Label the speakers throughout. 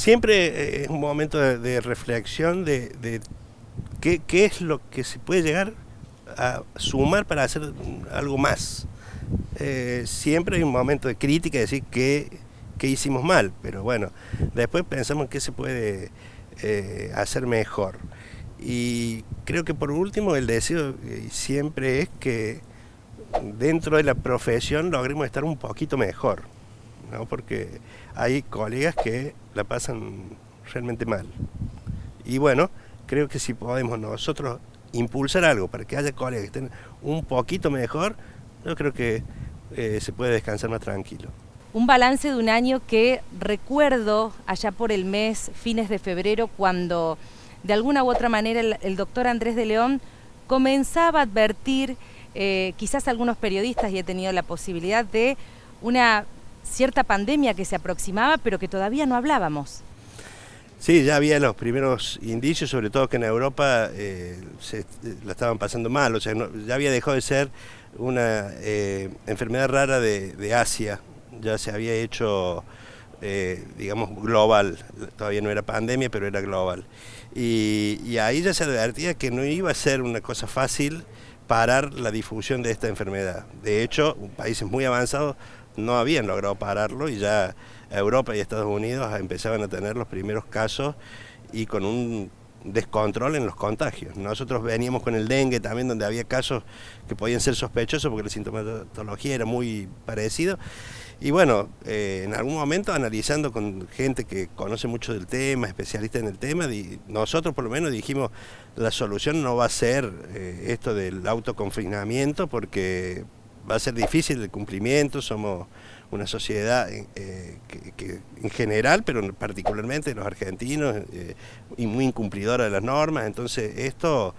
Speaker 1: Siempre es un momento de reflexión de qué es lo que se puede llegar a sumar para hacer algo más. Siempre hay un momento de crítica, de decir qué hicimos mal, pero bueno, después pensamos en qué se puede hacer mejor. Y creo que por último el deseo siempre es que dentro de la profesión logremos estar un poquito mejor, ¿no? Porque hay colegas que la pasan realmente mal. Y bueno, creo que si podemos nosotros impulsar algo para que haya colegas que estén un poquito mejor, yo creo que se puede descansar más tranquilo.
Speaker 2: Un balance de un año que recuerdo allá por el mes, fines de febrero, cuando de alguna u otra manera el doctor Andrés de León comenzaba a advertir, quizás algunos periodistas, y he tenido la posibilidad de una cierta pandemia que se aproximaba, pero que todavía no hablábamos.
Speaker 1: Sí, ya había los primeros indicios, sobre todo que en Europa la estaban pasando mal, o sea, ya había dejado de ser una enfermedad rara de Asia, ya se había hecho, digamos, global, todavía no era pandemia, pero era global. Y ahí ya se advertía que no iba a ser una cosa fácil parar la difusión de esta enfermedad. De hecho, países muy avanzados no habían logrado pararlo y ya Europa y Estados Unidos empezaban a tener los primeros casos y con un descontrol en los contagios. Nosotros veníamos con el dengue también, donde había casos que podían ser sospechosos porque la sintomatología era muy parecida. Y bueno, en algún momento analizando con gente que conoce mucho del tema, especialistas en el tema, nosotros por lo menos dijimos, la solución no va a ser esto del autoconfinamiento, porque va a ser difícil el cumplimiento, somos una sociedad que en general, pero particularmente los argentinos, y muy incumplidora de las normas, entonces esto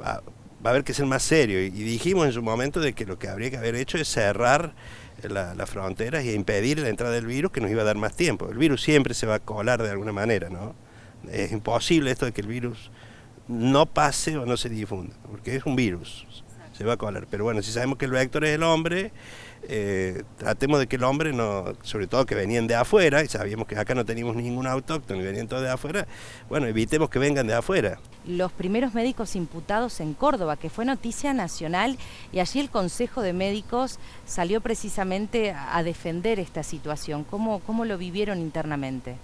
Speaker 1: va a haber que ser más serio, y dijimos en su momento de que lo que habría que haber hecho es cerrar las fronteras y impedir la entrada del virus, que nos iba a dar más tiempo. El virus siempre se va a colar de alguna manera, ¿no? Es imposible esto de que el virus no pase o no se difunda, porque es un virus, se va a colar. Pero bueno, si sabemos que el vector es el hombre, tratemos de que el hombre, no, sobre todo que venían de afuera, y sabíamos que acá no teníamos ningún autóctono y venían todos de afuera, bueno, evitemos que vengan de afuera.
Speaker 2: Los primeros médicos imputados en Córdoba, que fue noticia nacional, y allí el Consejo de Médicos salió precisamente a defender esta situación. ¿Cómo lo vivieron internamente?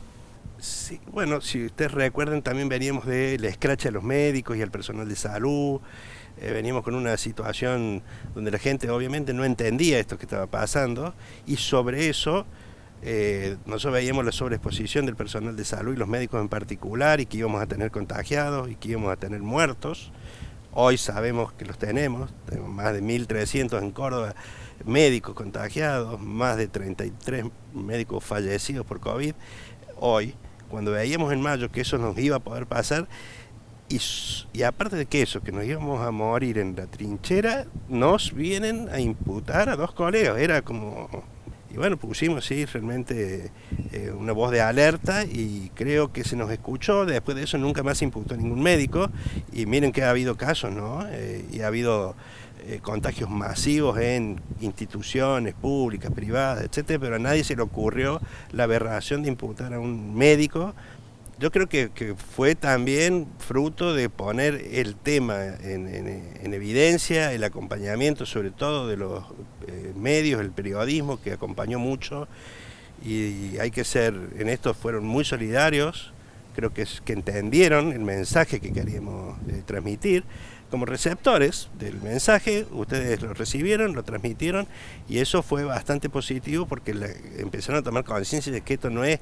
Speaker 1: Sí, bueno, si ustedes recuerdan, también veníamos del escrache a los médicos y al personal de salud, veníamos con una situación donde la gente obviamente no entendía esto que estaba pasando, y sobre eso nosotros veíamos la sobreexposición del personal de salud y los médicos en particular, y que íbamos a tener contagiados y que íbamos a tener muertos. Hoy sabemos que los tenemos más de 1.300 en Córdoba médicos contagiados, más de 33 médicos fallecidos por COVID. Hoy, cuando veíamos en mayo que eso nos iba a poder pasar, y aparte de que eso, que nos íbamos a morir en la trinchera, nos vienen a imputar a 2 colegas, era como... Y bueno, pusimos sí, realmente una voz de alerta, y creo que se nos escuchó. Después de eso nunca más se imputó a ningún médico, y miren que ha habido casos, ¿no? Y ha habido contagios masivos en instituciones públicas, privadas, etcétera, pero a nadie se le ocurrió la aberración de imputar a un médico. Yo creo que fue también fruto de poner el tema en evidencia, el acompañamiento sobre todo de los medios, el periodismo que acompañó mucho, y hay que ser, en esto fueron muy solidarios, creo que entendieron el mensaje que queríamos transmitir. Como receptores del mensaje, ustedes lo recibieron, lo transmitieron, y eso fue bastante positivo, porque empezaron a tomar conciencia de que esto no es,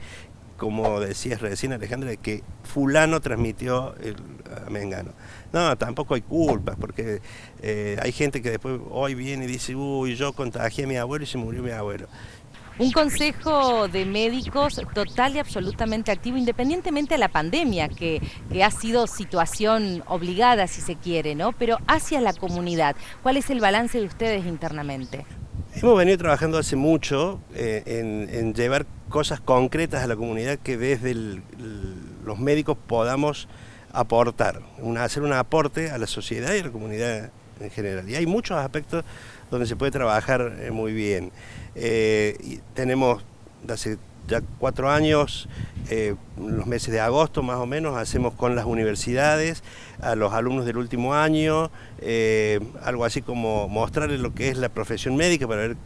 Speaker 1: como decías recién, Alejandra, de que fulano transmitió a Mengano. No, tampoco hay culpas, porque hay gente que después hoy viene y dice, uy, yo contagié a mi abuelo y se murió mi abuelo.
Speaker 2: Un consejo de médicos total y absolutamente activo, independientemente de la pandemia, que ha sido situación obligada, si se quiere, ¿no? Pero hacia la comunidad. ¿Cuál es el balance de ustedes internamente?
Speaker 1: Hemos venido trabajando hace mucho en llevar cosas concretas a la comunidad que desde los médicos podamos aportar, hacer un aporte a la sociedad y a la comunidad en general. Y hay muchos aspectos donde se puede trabajar muy bien. Y tenemos hace ya 4 años, los meses de agosto más o menos, hacemos con las universidades, a los alumnos del último año, algo así como mostrarles lo que es la profesión médica para ver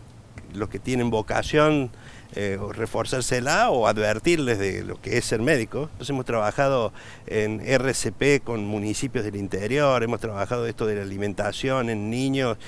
Speaker 1: los que tienen vocación, o reforzársela o advertirles de lo que es ser médico. Entonces hemos trabajado en RCP con municipios del interior, hemos trabajado esto de la alimentación en niños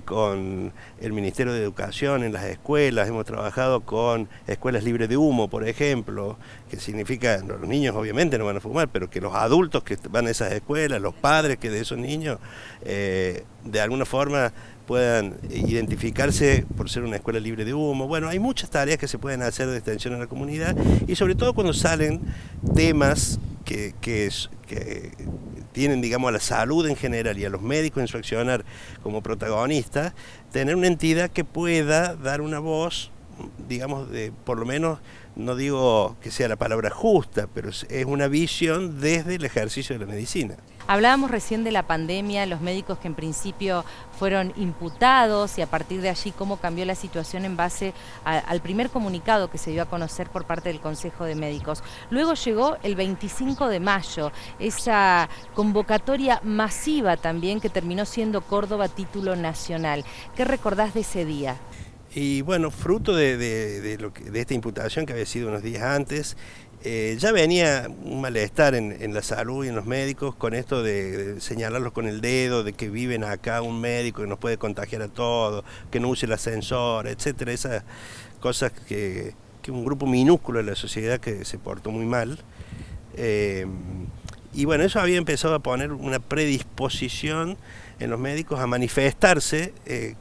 Speaker 1: con el Ministerio de Educación en las escuelas, hemos trabajado con escuelas libres de humo, por ejemplo, que significa, los niños obviamente no van a fumar, pero que los adultos que van a esas escuelas, los padres que de esos niños, de alguna forma puedan identificarse por ser una escuela libre de humo. Bueno, hay muchas tareas que se pueden hacer de extensión a la comunidad, y sobre todo cuando salen temas que tienen, digamos, a la salud en general y a los médicos en su accionar como protagonistas, tener una entidad que pueda dar una voz, digamos, por lo menos, no digo que sea la palabra justa, pero es una visión desde el ejercicio de la medicina.
Speaker 2: Hablábamos recién de la pandemia, los médicos que en principio fueron imputados, y a partir de allí cómo cambió la situación en base al primer comunicado que se dio a conocer por parte del Consejo de Médicos. Luego llegó el 25 de mayo, esa convocatoria masiva también que terminó siendo Córdoba título nacional. ¿Qué recordás de ese día?
Speaker 1: Y bueno, fruto de esta imputación que había sido unos días antes, ya venía un malestar en la salud y en los médicos con esto de señalarlos con el dedo, de que viven acá un médico que nos puede contagiar a todos, que no use el ascensor, etcétera, esas cosas que un grupo minúsculo de la sociedad que se portó muy mal. Y bueno, eso había empezado a poner una predisposición en los médicos a manifestarse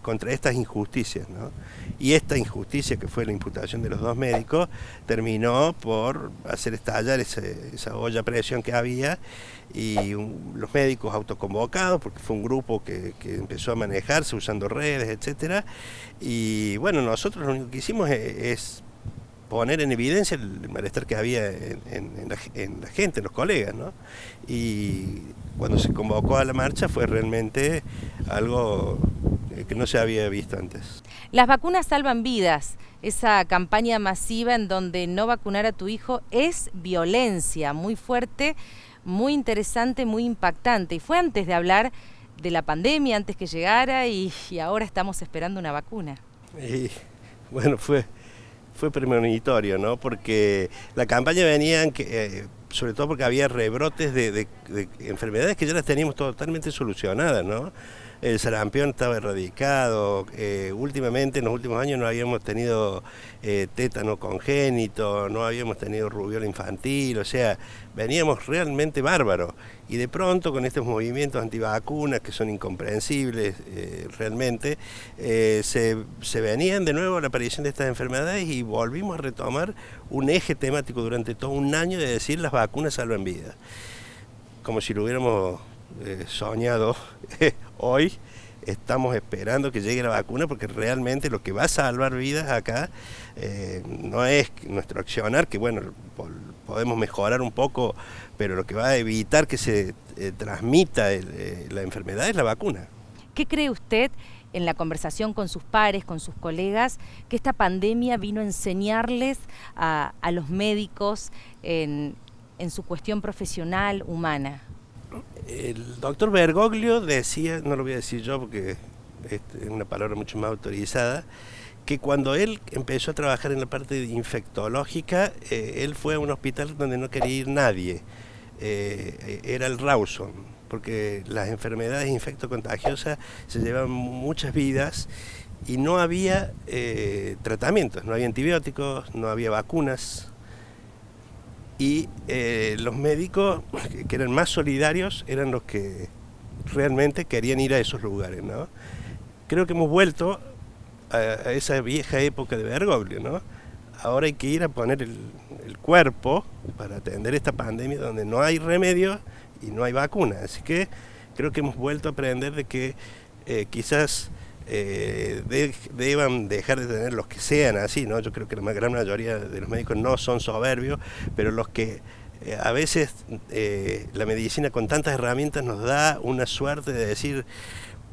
Speaker 1: contra estas injusticias, ¿no? Y esta injusticia, que fue la imputación de los 2 médicos, terminó por hacer estallar esa olla a presión que había, y los médicos autoconvocados, porque fue un grupo que empezó a manejarse usando redes, etcétera. Y bueno, nosotros lo único que hicimos es poner en evidencia el malestar que había en la gente, en los colegas, ¿no? Y cuando se convocó a la marcha fue realmente algo que no se había visto antes.
Speaker 2: Las vacunas salvan vidas. Esa campaña masiva en donde no vacunar a tu hijo es violencia muy fuerte, muy interesante, muy impactante. Y fue antes de hablar de la pandemia, antes que llegara, y ahora estamos esperando una vacuna.
Speaker 1: Y bueno, fue premonitorio, ¿no? Porque la campaña venía, sobre todo porque había rebrotes de enfermedades que ya las teníamos totalmente solucionadas, ¿no? El sarampión estaba erradicado, últimamente, en los últimos años no habíamos tenido tétano congénito, no habíamos tenido rubiola infantil, o sea, veníamos realmente bárbaros. Y de pronto, con estos movimientos antivacunas que son incomprensibles realmente, se venían de nuevo a la aparición de estas enfermedades, y volvimos a retomar un eje temático durante todo un año de decir las vacunas salvan vidas. Como si lo hubiéramos soñado. Hoy estamos esperando que llegue la vacuna, porque realmente lo que va a salvar vidas acá no es nuestro accionar, que bueno, podemos mejorar un poco, pero lo que va a evitar que se transmita la enfermedad es la vacuna.
Speaker 2: ¿Qué cree usted, en la conversación con sus pares, con sus colegas, que esta pandemia vino a enseñarles a los médicos en su cuestión profesional, humana?
Speaker 1: El doctor Bergoglio decía, no lo voy a decir yo porque es una palabra mucho más autorizada, que cuando él empezó a trabajar en la parte infectológica, él fue a un hospital donde no quería ir nadie, era el Rawson, porque las enfermedades infectocontagiosas se llevan muchas vidas y no había tratamientos, no había antibióticos, no había vacunas. Y los médicos que eran más solidarios eran los que realmente querían ir a esos lugares, ¿no? Creo que hemos vuelto a esa vieja época de Bergoglio, ¿no? Ahora hay que ir a poner el cuerpo para atender esta pandemia donde no hay remedio y no hay vacuna. Así que creo que hemos vuelto a aprender de que quizás deban dejar de tener los que sean así, ¿no? Yo creo que la gran mayoría de los médicos no son soberbios, pero los que a veces la medicina con tantas herramientas nos da una suerte de decir,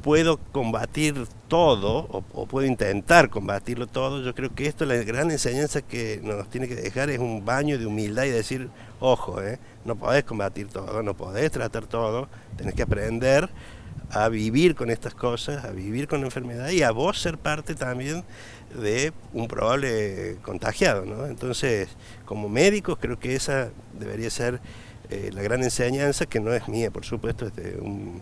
Speaker 1: puedo combatir todo o puedo intentar combatirlo todo. Yo creo que esto, la gran enseñanza que nos tiene que dejar es un baño de humildad y decir, ojo, no podés combatir todo, no podés tratar todo, tenés que aprender a vivir con estas cosas, a vivir con la enfermedad y a vos ser parte también de un probable contagiado, ¿no? Entonces, como médicos, creo que esa debería ser la gran enseñanza, que no es mía, por supuesto, es de un